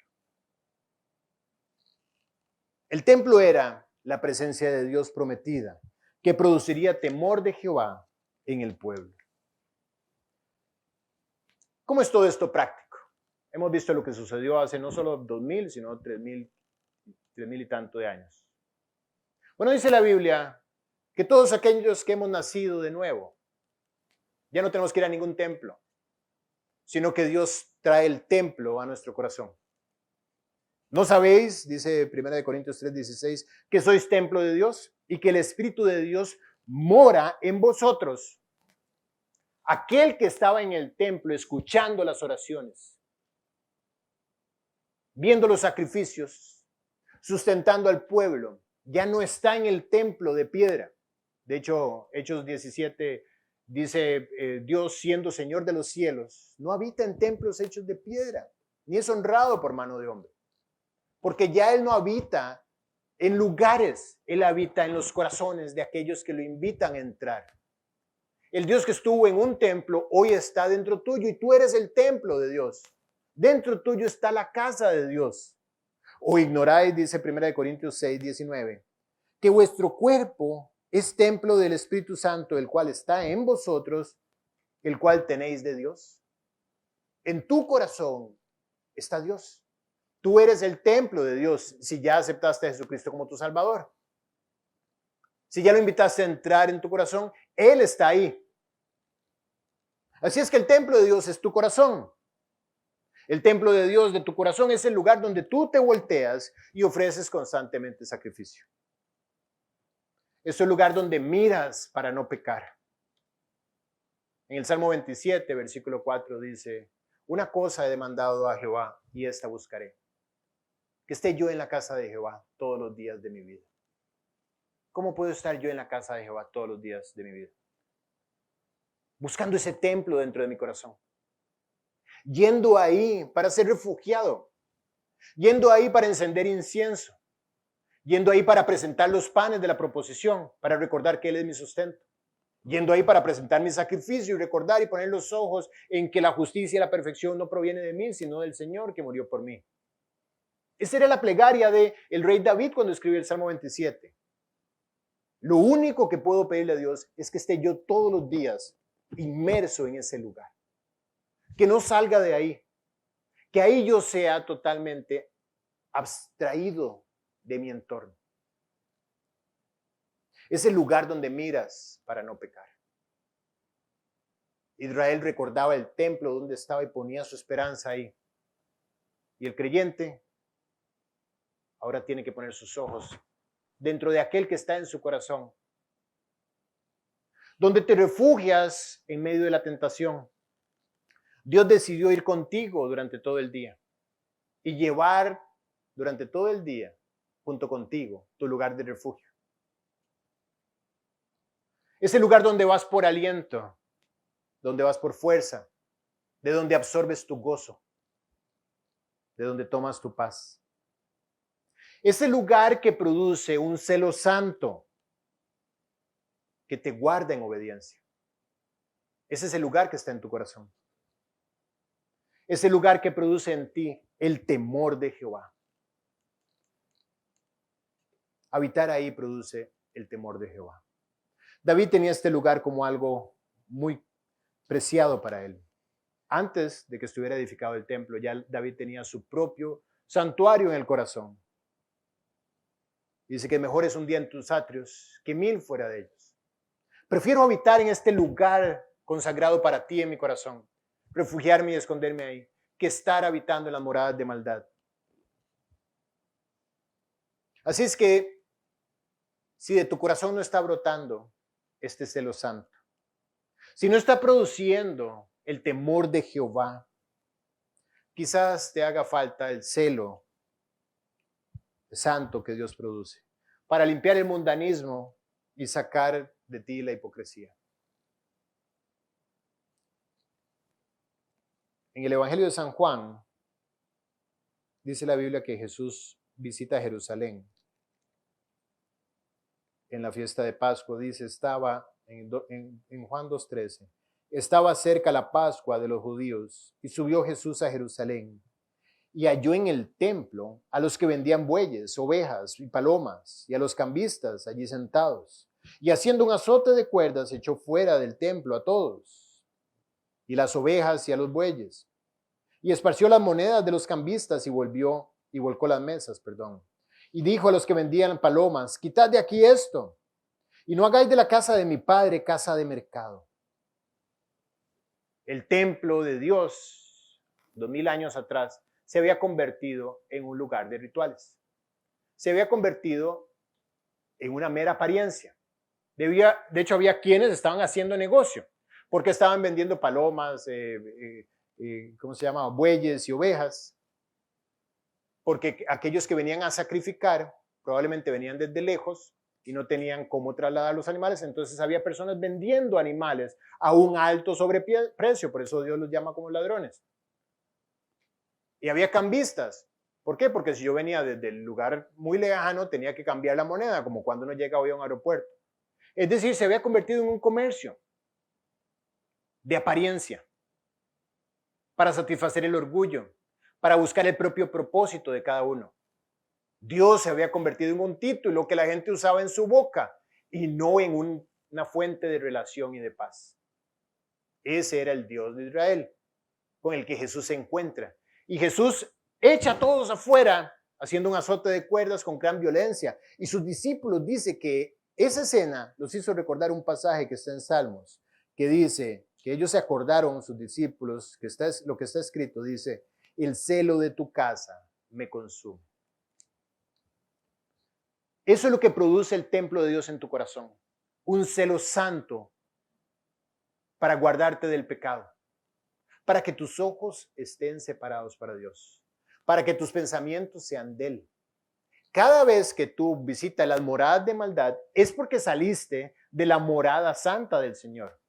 El templo era la presencia de Dios prometida, que produciría temor de Jehová en el pueblo. ¿Cómo es todo esto práctico? Hemos visto lo que sucedió hace no solo 2000, sino 3000 y tanto de años. Bueno, dice la Biblia que todos aquellos que hemos nacido de nuevo, ya no tenemos que ir a ningún templo, sino que Dios trae el templo a nuestro corazón. ¿No sabéis, dice 1 Corintios 3:16, que sois templo de Dios y que el Espíritu de Dios mora en vosotros? Aquel que estaba en el templo escuchando las oraciones, viendo los sacrificios, sustentando al pueblo, ya no está en el templo de piedra. De hecho, Hechos 17 dice, Dios siendo Señor de los cielos, no habita en templos hechos de piedra, ni es honrado por mano de hombre. Porque ya Él no habita en lugares, Él habita en los corazones de aquellos que lo invitan a entrar. El Dios que estuvo en un templo hoy está dentro tuyo y tú eres el templo de Dios. Dentro tuyo está la casa de Dios. O ignoráis, dice 1 Corintios 6:19, que vuestro cuerpo es templo del Espíritu Santo, el cual está en vosotros, el cual tenéis de Dios. En tu corazón está Dios. Tú eres el templo de Dios si ya aceptaste a Jesucristo como tu Salvador. Si ya lo invitaste a entrar en tu corazón, Él está ahí. Así es que el templo de Dios es tu corazón. El templo de Dios de tu corazón es el lugar donde tú te volteas y ofreces constantemente sacrificio. Es el lugar donde miras para no pecar. En el Salmo 27, versículo 4 dice, una cosa he demandado a Jehová y esta buscaré, Que esté yo en la casa de Jehová todos los días de mi vida. ¿Cómo puedo estar yo en la casa de Jehová todos los días de mi vida? Buscando ese templo dentro de mi corazón. Yendo ahí para ser refugiado. Yendo ahí para encender incienso. Yendo ahí para presentar los panes de la proposición, para recordar que Él es mi sustento. Yendo ahí para presentar mi sacrificio y recordar y poner los ojos en que la justicia y la perfección no proviene de mí, sino del Señor que murió por mí. Esa era la plegaria del rey David cuando escribió el Salmo 27. Lo único que puedo pedirle a Dios es que esté yo todos los días inmerso en ese lugar. Que no salga de ahí. Que ahí yo sea totalmente abstraído de mi entorno. Es el lugar donde miras para no pecar. Israel recordaba el templo donde estaba y ponía su esperanza ahí. Y el creyente ahora tiene que poner sus ojos dentro de aquel que está en su corazón, donde te refugias en medio de la tentación. Dios decidió ir contigo durante todo el día y llevar durante todo el día junto contigo tu lugar de refugio. Ese lugar donde vas por aliento, donde vas por fuerza, de donde absorbes tu gozo, de donde tomas tu paz. Ese lugar que produce un celo santo que te guarda en obediencia. Ese es el lugar que está en tu corazón. Ese lugar que produce en ti el temor de Jehová. Habitar ahí produce el temor de Jehová. David tenía este lugar como algo muy preciado para él. Antes de que estuviera edificado el templo, ya David tenía su propio santuario en el corazón. Dice que mejor es un día en tus atrios que 1000 fuera de ellos. Prefiero habitar en este lugar consagrado para ti en mi corazón, refugiarme y esconderme ahí, que estar habitando en las moradas de maldad. Así es que, si de tu corazón no está brotando este celo santo, si no está produciendo el temor de Jehová, quizás te haga falta el celo santo que Dios produce para limpiar el mundanismo y sacar de ti la hipocresía. En el Evangelio de San Juan, dice la Biblia que Jesús visita Jerusalén. En la fiesta de Pascua, dice, estaba en Juan 2:13, estaba cerca la Pascua de los judíos y subió Jesús a Jerusalén y halló en el templo a los que vendían bueyes, ovejas y palomas y a los cambistas allí sentados. Y haciendo un azote de cuerdas echó fuera del templo a todos y las ovejas y a los bueyes. Y esparció las monedas de los cambistas y volcó las mesas, Y dijo a los que vendían palomas, quitad de aquí esto, y no hagáis de la casa de mi padre casa de mercado. El templo de Dios, 2000 años atrás, se había convertido en un lugar de rituales. Se había convertido en una mera apariencia. De hecho, había quienes estaban haciendo negocio, porque estaban vendiendo palomas, bueyes y ovejas, porque aquellos que venían a sacrificar probablemente venían desde lejos y no tenían cómo trasladar los animales, entonces había personas vendiendo animales a un alto sobreprecio, por eso Dios los llama como ladrones. Y había cambistas. ¿Por qué? Porque si yo venía desde el lugar muy lejano, tenía que cambiar la moneda, como cuando uno llega hoy a un aeropuerto. Es decir, se había convertido en un comercio de apariencia, para satisfacer el orgullo, para buscar el propio propósito de cada uno. Dios se había convertido en un título que la gente usaba en su boca y no en una fuente de relación y de paz. Ese era el Dios de Israel con el que Jesús se encuentra. Y Jesús echa a todos afuera haciendo un azote de cuerdas con gran violencia. Y sus discípulos dice que esa escena los hizo recordar un pasaje que está en Salmos, que dice que ellos se acordaron, sus discípulos, lo que está escrito, dice, el celo de tu casa me consume. Eso es lo que produce el templo de Dios en tu corazón. Un celo santo para guardarte del pecado, para que tus ojos estén separados para Dios, para que tus pensamientos sean de Él. Cada vez que tú visitas las moradas de maldad, es porque saliste de la morada santa del Señor.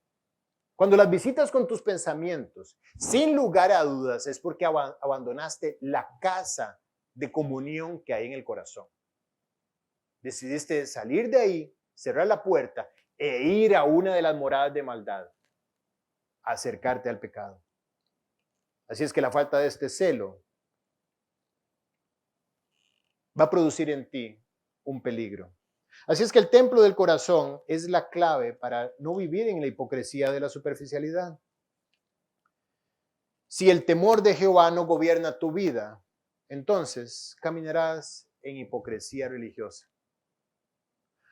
Cuando las visitas con tus pensamientos, sin lugar a dudas, es porque abandonaste la casa de comunión que hay en el corazón. Decidiste salir de ahí, cerrar la puerta e ir a una de las moradas de maldad, acercarte al pecado. Así es que la falta de este celo va a producir en ti un peligro. Así es que el templo del corazón es la clave para no vivir en la hipocresía de la superficialidad. Si el temor de Jehová no gobierna tu vida, entonces caminarás en hipocresía religiosa,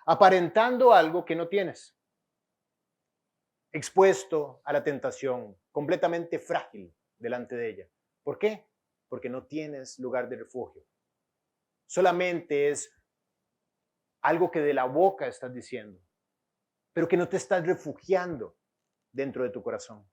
aparentando algo que no tienes, expuesto a la tentación, completamente frágil delante de ella. ¿Por qué? Porque no tienes lugar de refugio. Solamente es algo que de la boca estás diciendo, pero que no te estás refugiando dentro de tu corazón.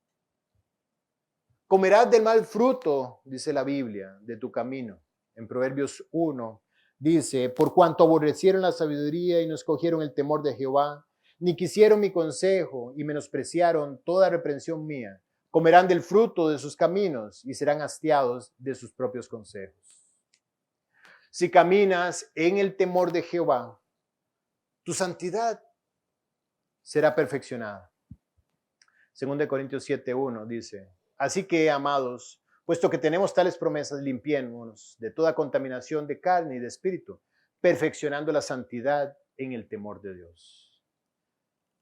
Comerás del mal fruto, dice la Biblia, de tu camino. En Proverbios 1 dice, por cuanto aborrecieron la sabiduría y no escogieron el temor de Jehová, ni quisieron mi consejo y menospreciaron toda reprensión mía, comerán del fruto de sus caminos y serán hastiados de sus propios consejos. Si caminas en el temor de Jehová, tu santidad será perfeccionada. 2 Corintios 7:1 dice, así que, amados, puesto que tenemos tales promesas, limpiémonos de toda contaminación de carne y de espíritu, perfeccionando la santidad en el temor de Dios.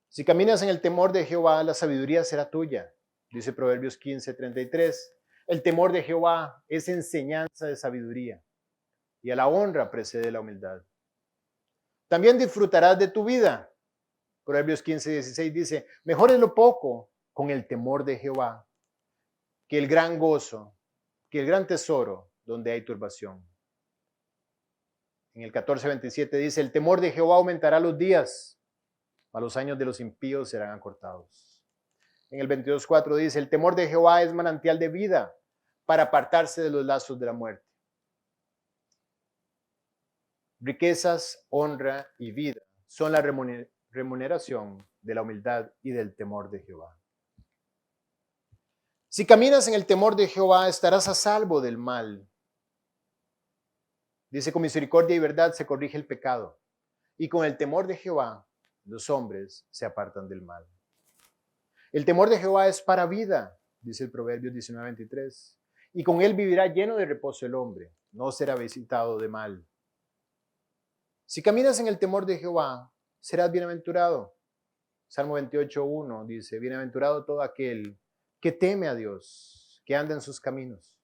Si caminas en el temor de Jehová, la sabiduría será tuya, dice Proverbios 15:33. El temor de Jehová es enseñanza de sabiduría, y a la honra precede la humildad. También disfrutarás de tu vida. Proverbios 15:16 dice, mejor es lo poco con el temor de Jehová que el gran gozo, que el gran tesoro donde hay turbación. En el 14:27 dice, el temor de Jehová aumentará los días, a los años de los impíos serán acortados. En el 22:4 dice, el temor de Jehová es manantial de vida para apartarse de los lazos de la muerte. Riquezas, honra y vida son la remuneración de la humildad y del temor de Jehová. Si caminas en el temor de Jehová, estarás a salvo del mal. Dice, con misericordia y verdad se corrige el pecado, y con el temor de Jehová los hombres se apartan del mal. El temor de Jehová es para vida, dice el Proverbios 19:23, y con él vivirá lleno de reposo el hombre, no será visitado de mal. Si caminas en el temor de Jehová, serás bienaventurado. Salmo 28:1 dice, bienaventurado todo aquel que teme a Dios, que anda en sus caminos.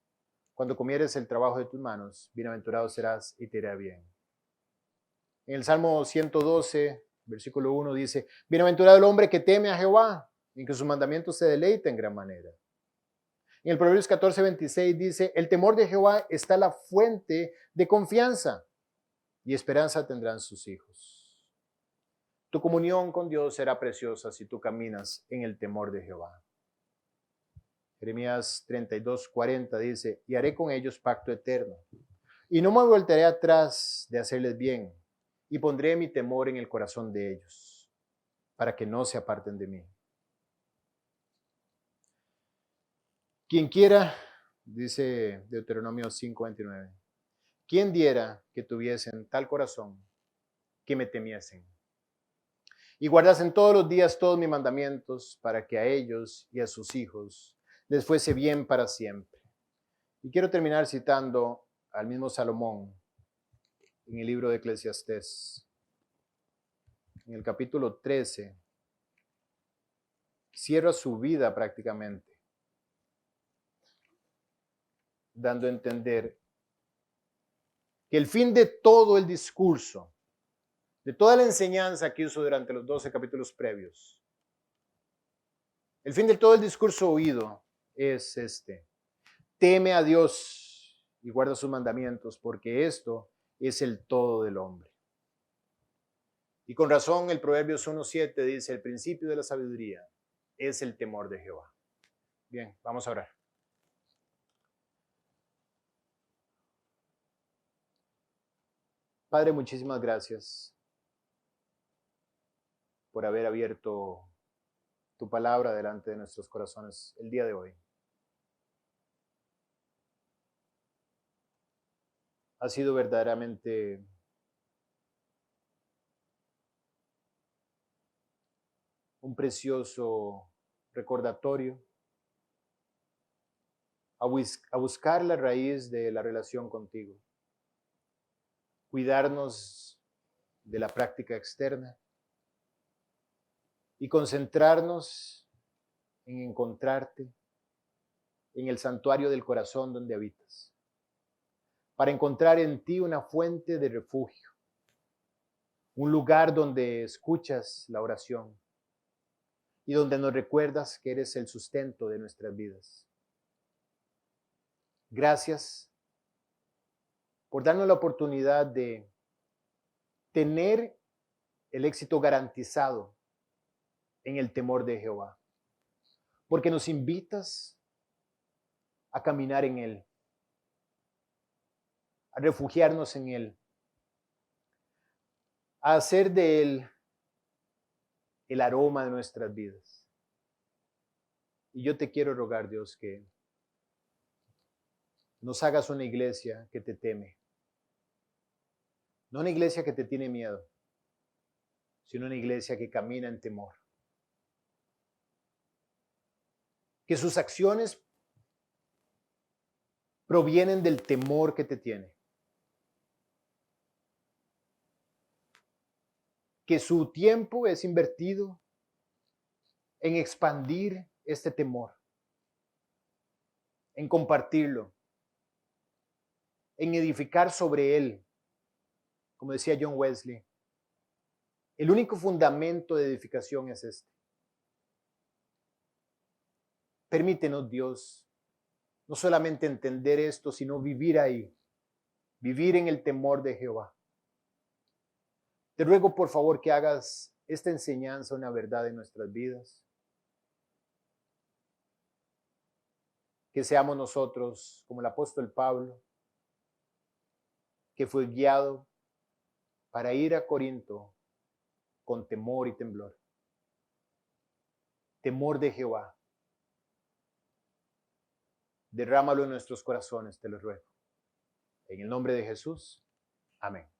Cuando comieres el trabajo de tus manos, bienaventurado serás y te irá bien. En el Salmo 112, versículo 1 dice, bienaventurado el hombre que teme a Jehová, y que sus mandamientos se deleita en gran manera. En el Proverbios 14:26 dice, el temor de Jehová está la fuente de confianza, y esperanza tendrán sus hijos. Tu comunión con Dios será preciosa si tú caminas en el temor de Jehová. Jeremías 32:40 dice, y haré con ellos pacto eterno, y no me volveré atrás de hacerles bien, y pondré mi temor en el corazón de ellos, para que no se aparten de mí. Quien quiera, dice Deuteronomio 5:29, quien diera que tuviesen tal corazón, que me temiesen, y guardasen todos los días todos mis mandamientos, para que a ellos y a sus hijos les fuese bien para siempre. Y quiero terminar citando al mismo Salomón en el libro de Eclesiastés, en el capítulo 13, cierra su vida prácticamente, dando a entender que el fin de todo el discurso, de toda la enseñanza que hizo durante los 12 capítulos previos, el fin de todo el discurso oído es este: teme a Dios y guarda sus mandamientos, porque esto es el todo del hombre. Y con razón el Proverbios 1:7 dice, el principio de la sabiduría es el temor de Jehová. Bien, vamos a orar. Padre, muchísimas gracias por haber abierto tu palabra delante de nuestros corazones el día de hoy. Ha sido verdaderamente un precioso recordatorio a buscar la raíz de la relación contigo, cuidarnos de la práctica externa y concentrarnos en encontrarte en el santuario del corazón donde habitas, para encontrar en ti una fuente de refugio, un lugar donde escuchas la oración y donde nos recuerdas que eres el sustento de nuestras vidas. Gracias por darnos la oportunidad de tener el éxito garantizado en el temor de Jehová, porque nos invitas a caminar en Él, a refugiarnos en Él, a hacer de Él el aroma de nuestras vidas. Y yo te quiero rogar, Dios, que nos hagas una iglesia que te teme, no una iglesia que te tiene miedo, sino una iglesia que camina en temor. Que sus acciones provienen del temor que te tiene. Que su tiempo es invertido en expandir este temor, en compartirlo, en edificar sobre él. Como decía John Wesley, el único fundamento de edificación es este. Permítenos, Dios, no solamente entender esto, sino vivir ahí, vivir en el temor de Jehová. Te ruego, por favor, que hagas esta enseñanza una verdad en nuestras vidas. Que seamos nosotros, como el apóstol Pablo, que fue guiado para ir a Corinto con temor y temblor. Temor de Jehová. Derrámalo en nuestros corazones, te lo ruego. En el nombre de Jesús. Amén.